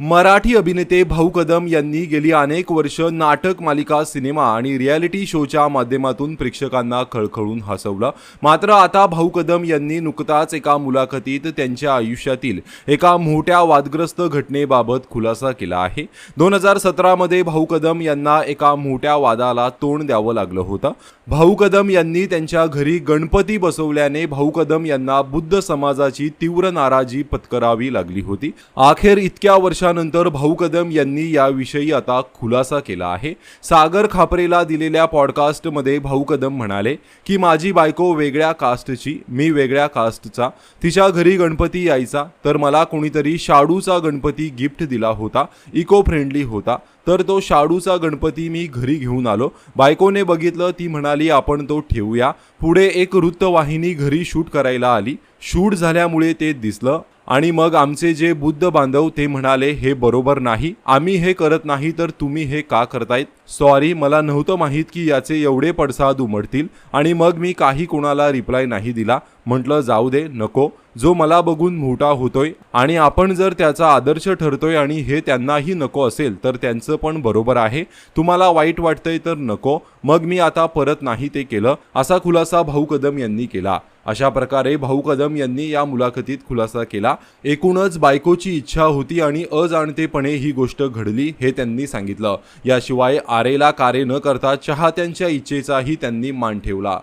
मराठी अभिनेते भाऊ कदम यांनी गेली अनेक वर्ष नाटक, मालिका, सिनेमा आणि रियालिटी शोच्या माध्यमातून प्रेक्षकांना खळखळून हसवलं. मात्र आता भाऊ कदम यांनी नुकताच एका मुलाखतीत त्यांच्या आयुष्यातील एका मोठ्या वादग्रस्त घटनेबाबत खुलासा केला आहे. 2017 मध्ये भाऊ कदम यांना एका मोठ्या वादाला तोंड द्यावं लागलं होतं. भाऊ कदम यांनी त्यांच्या घरी गणपती बसवल्याने भाऊ कदम यांना बुद्ध समाजाची तीव्र नाराजी पत्करावी लागली होती. अखेर इतक्या वर्षानंतर भाऊ कदम यांनी याविषयी आता खुलासा केला आहे. सागर खापरेला दिलेल्या पॉडकास्टमध्ये भाऊ कदम म्हणाले की माझी बायको वेगळ्या कास्टची, मी वेगळ्या कास्टचा. तिच्या घरी गणपती यायचा तर मला कोणीतरी शाडूचा गणपती गिफ्ट दिला होता, इको फ्रेंडली होता. तर तो शाडूचा गणपती मी घरी घेऊन आलो. बायकोने बघितलं, ती म्हणाली आपण तो ठेवूया. पुढे एक वृत्तवाहिनी घरी शूट करायला आली. शूट झाल्यामुळे ते दिसलं आणि मग आमचे जे बुद्ध बांधव ते म्हणाले हे बरोबर नाही, आम्ही हे करत नाही तर तुम्ही हे का करतायत. सॉरी, मला नव्हतं माहीत की याचे एवढे पडसाद उमटतील. आणि मग मी काही कोणाला रिप्लाय नाही दिला. म्हटलं जाऊ दे, नको. जो मला बघून मोठा होतोय आणि आपण जर त्याचा आदर्श ठरतोय आणि हे त्यांनाही नको असेल तर त्यांचं पण बरोबर आहे. तुम्हाला वाईट वाटतंय तर नको. मग मी आता परत नाही ते केलं, असा खुलासा भाऊ कदम यांनी केला. अशा प्रकारे भाऊ कदम यांनी या मुलाखतीत खुलासा केला. एकूणच बायकोची इच्छा होती आणि अजाणतेपणे ही गोष्ट घडली हे त्यांनी सांगितलं. याशिवाय आरेला कारे न करता चाहत्यांच्या इच्छेचाही त्यांनी मान ठेवला.